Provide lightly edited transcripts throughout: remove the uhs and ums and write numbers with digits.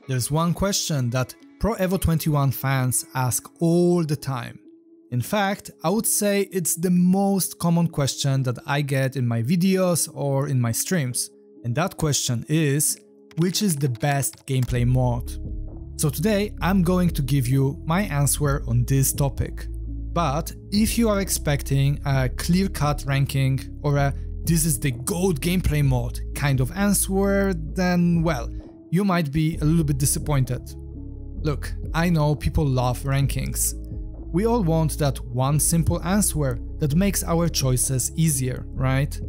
There's one question that Pro Evo 21 fans ask all the time. In fact, I would say it's the most common question that I get in my videos or in my streams. And that question is, which is the best gameplay mod? So today I'm going to give you my answer on this topic. But if you are expecting a clear-cut ranking or a "this is the GOAT gameplay mod" kind of answer, then well, you might be a little bit disappointed. Look, I know people love rankings. We all want that one simple answer that makes our choices easier, right?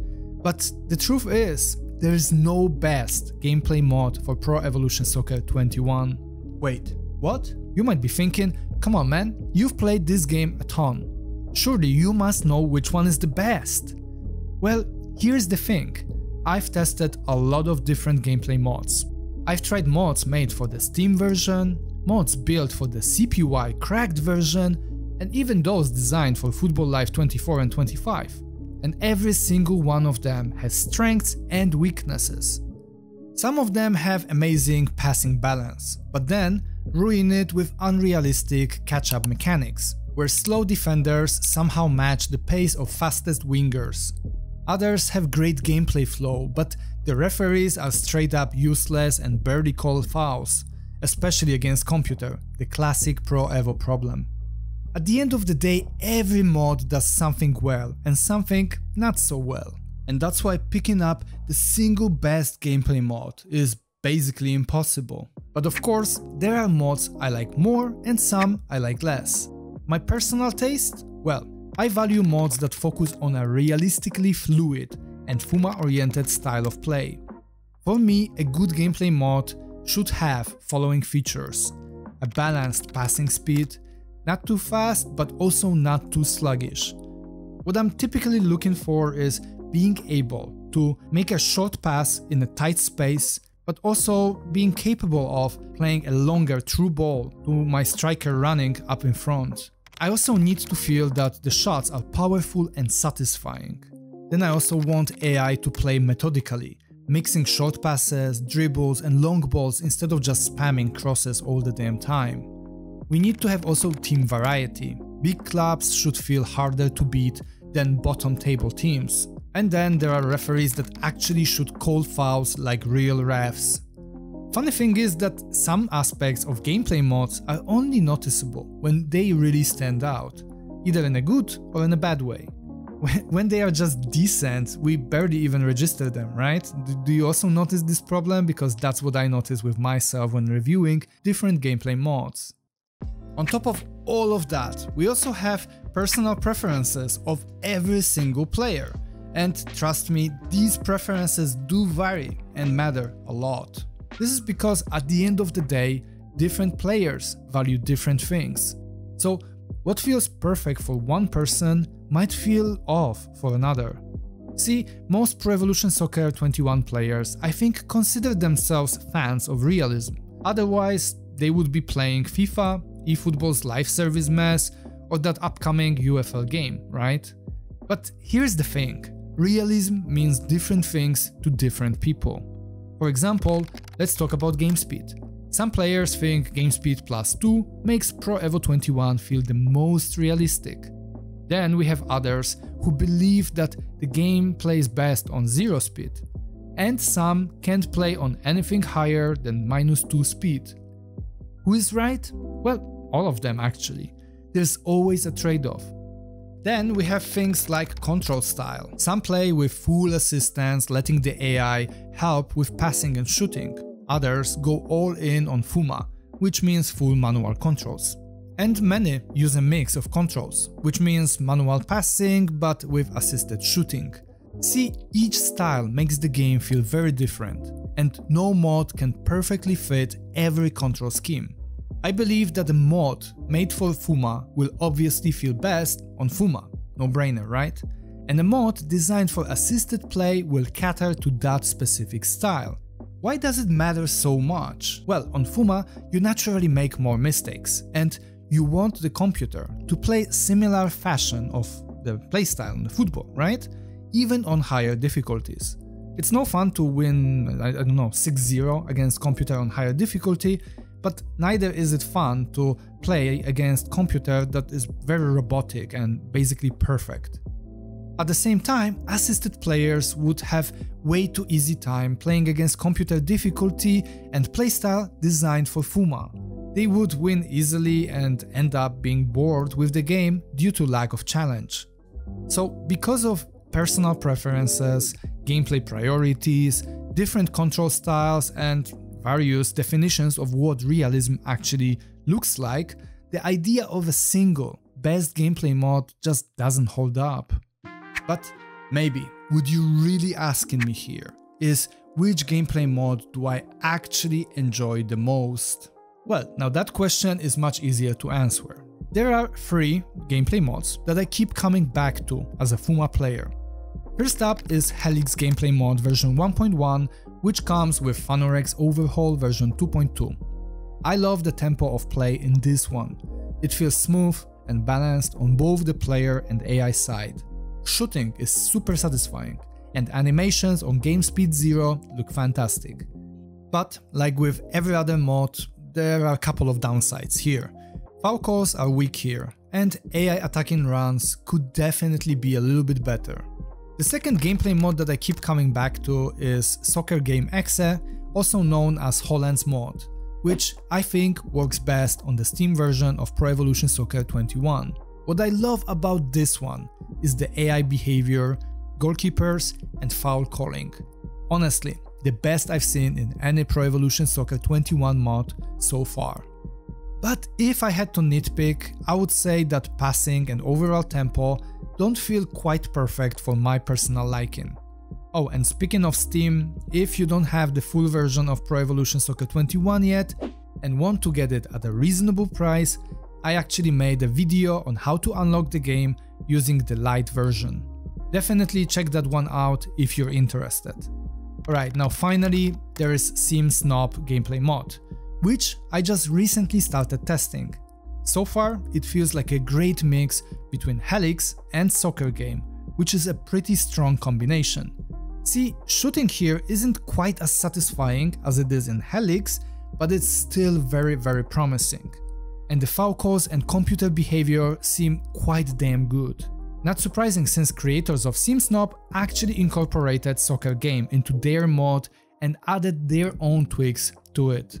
But the truth is, there is no best gameplay mod for Pro Evolution Soccer 21. Wait, what? You might be thinking, come on man, you've played this game a ton. Surely you must know which one is the best. Well, here's the thing. I've tested a lot of different gameplay mods. I've tried mods made for the Steam version, mods built for the CPY cracked version, and even those designed for Football Live 24 and 25. And every single one of them has strengths and weaknesses. Some of them have amazing passing balance, but then ruin it with unrealistic catch-up mechanics, where slow defenders somehow match the pace of fastest wingers. Others have great gameplay flow, but the referees are straight up useless and barely call fouls, especially against computer, the classic Pro Evo problem. At the end of the day, every mod does something well and something not so well. And that's why picking up the single best gameplay mod is basically impossible. But of course, there are mods I like more and some I like less. My personal taste? Well, I value mods that focus on a realistically fluid and FUMA-oriented style of play. For me, a good gameplay mod should have following features: a balanced passing speed, not too fast but also not too sluggish. What I'm typically looking for is being able to make a short pass in a tight space, but also being capable of playing a longer through ball to my striker running up in front. I also need to feel that the shots are powerful and satisfying. Then I also want AI to play methodically, mixing short passes, dribbles and long balls instead of just spamming crosses all the damn time. We need to have also team variety. Big clubs should feel harder to beat than bottom table teams. And then there are referees that actually should call fouls like real refs. Funny thing is that some aspects of gameplay mods are only noticeable when they really stand out, either in a good or in a bad way. When they are just decent, we barely even register them, right? Do you also notice this problem? Because that's what I notice with myself when reviewing different gameplay mods. On top of all of that, we also have personal preferences of every single player. And trust me, these preferences do vary and matter a lot. This is because at the end of the day, different players value different things. So what feels perfect for one person might feel off for another. See, most Pro Evolution Soccer 21 players, I think, consider themselves fans of realism. Otherwise, they would be playing FIFA, Efootball's live service mess, or that upcoming UFL game, right? But here's the thing. Realism means different things to different people. For example, let's talk about game speed. Some players think game speed +2 makes Pro Evo 21 feel the most realistic. Then we have others who believe that the game plays best on 0 speed. And some can't play on anything higher than -2 speed. Who is right? Well, all of them actually. There's always a trade-off. Then we have things like control style. Some play with full assistance, letting the AI help with passing and shooting. Others go all in on FUMA, which means full manual controls. And many use a mix of controls, which means manual passing but with assisted shooting. See, each style makes the game feel very different, and no mod can perfectly fit every control scheme. I believe that a mod made for FUMA will obviously feel best on FUMA, no brainer, right? And a mod designed for assisted play will cater to that specific style. Why does it matter so much? Well, on FUMA you naturally make more mistakes, and you want the computer to play similar fashion of the playstyle in the football, right? Even on higher difficulties. It's no fun to win, I don't know, 6-0 against computer on higher difficulty, but neither is it fun to play against computer that is very robotic and basically perfect. At the same time, assisted players would have way too easy time playing against computer difficulty and playstyle designed for Fuma. They would win easily and end up being bored with the game due to lack of challenge. So because of personal preferences, gameplay priorities, different control styles and various definitions of what realism actually looks like, the idea of a single best gameplay mod just doesn't hold up. But maybe, what you're really asking me here is which gameplay mod do I actually enjoy the most? Well, now that question is much easier to answer. There are 3 gameplay mods that I keep coming back to as a Fuma player. First up is Helix gameplay mod version 1.1, which comes with Fanorex overhaul version 2.2. I love the tempo of play in this one. It feels smooth and balanced on both the player and AI side. Shooting is super satisfying, and animations on game speed 0 look fantastic. But like with every other mod, there are a couple of downsides here. Foul calls are weak here, and AI attacking runs could definitely be a little bit better. The second gameplay mod that I keep coming back to is Soccer Game Exe, also known as Holland's mod, which I think works best on the Steam version of Pro Evolution Soccer 21. What I love about this one is the AI behavior, goalkeepers and foul calling. Honestly, the best I've seen in any Pro Evolution Soccer 21 mod so far. But if I had to nitpick, I would say that passing and overall tempo don't feel quite perfect for my personal liking. Oh, and speaking of Steam, if you don't have the full version of Pro Evolution Soccer 21 yet and want to get it at a reasonable price, I actually made a video on how to unlock the game using the light version. Definitely check that one out if you're interested. Alright, now finally there is Sim Snob gameplay mod, which I just recently started testing. So far it feels like a great mix between Helix and Soccer Game, which is a pretty strong combination. See, shooting here isn't quite as satisfying as it is in Helix, but it's still very promising. And the foul calls and computer behavior seem quite damn good. Not surprising since creators of Sim Snob actually incorporated Soccer Game into their mod and added their own tweaks to it.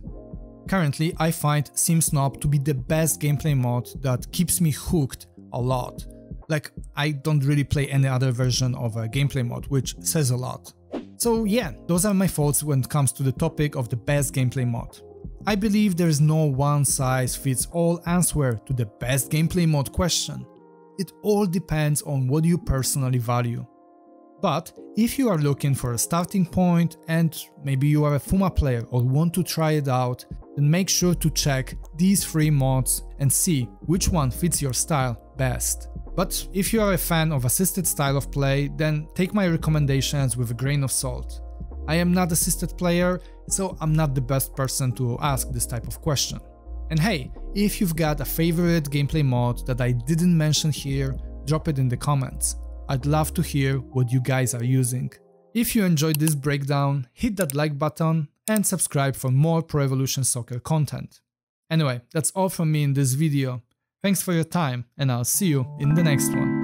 Currently, I find Sim Snob to be the best gameplay mod that keeps me hooked a lot. Like, I don't really play any other version of a gameplay mod, which says a lot. So yeah, those are my thoughts when it comes to the topic of the best gameplay mod. I believe there is no one-size-fits-all answer to the best gameplay mod question. It all depends on what you personally value. But if you are looking for a starting point and maybe you are a Fuma player or want to try it out, then make sure to check these 3 mods and see which one fits your style best. But if you are a fan of assisted style of play, then take my recommendations with a grain of salt. I am not assisted player, so I'm not the best person to ask this type of question. And hey, if you've got a favorite gameplay mod that I didn't mention here, drop it in the comments. I'd love to hear what you guys are using. If you enjoyed this breakdown, hit that like button and subscribe for more Pro Evolution Soccer content. Anyway, that's all from me in this video. Thanks for your time and I'll see you in the next one.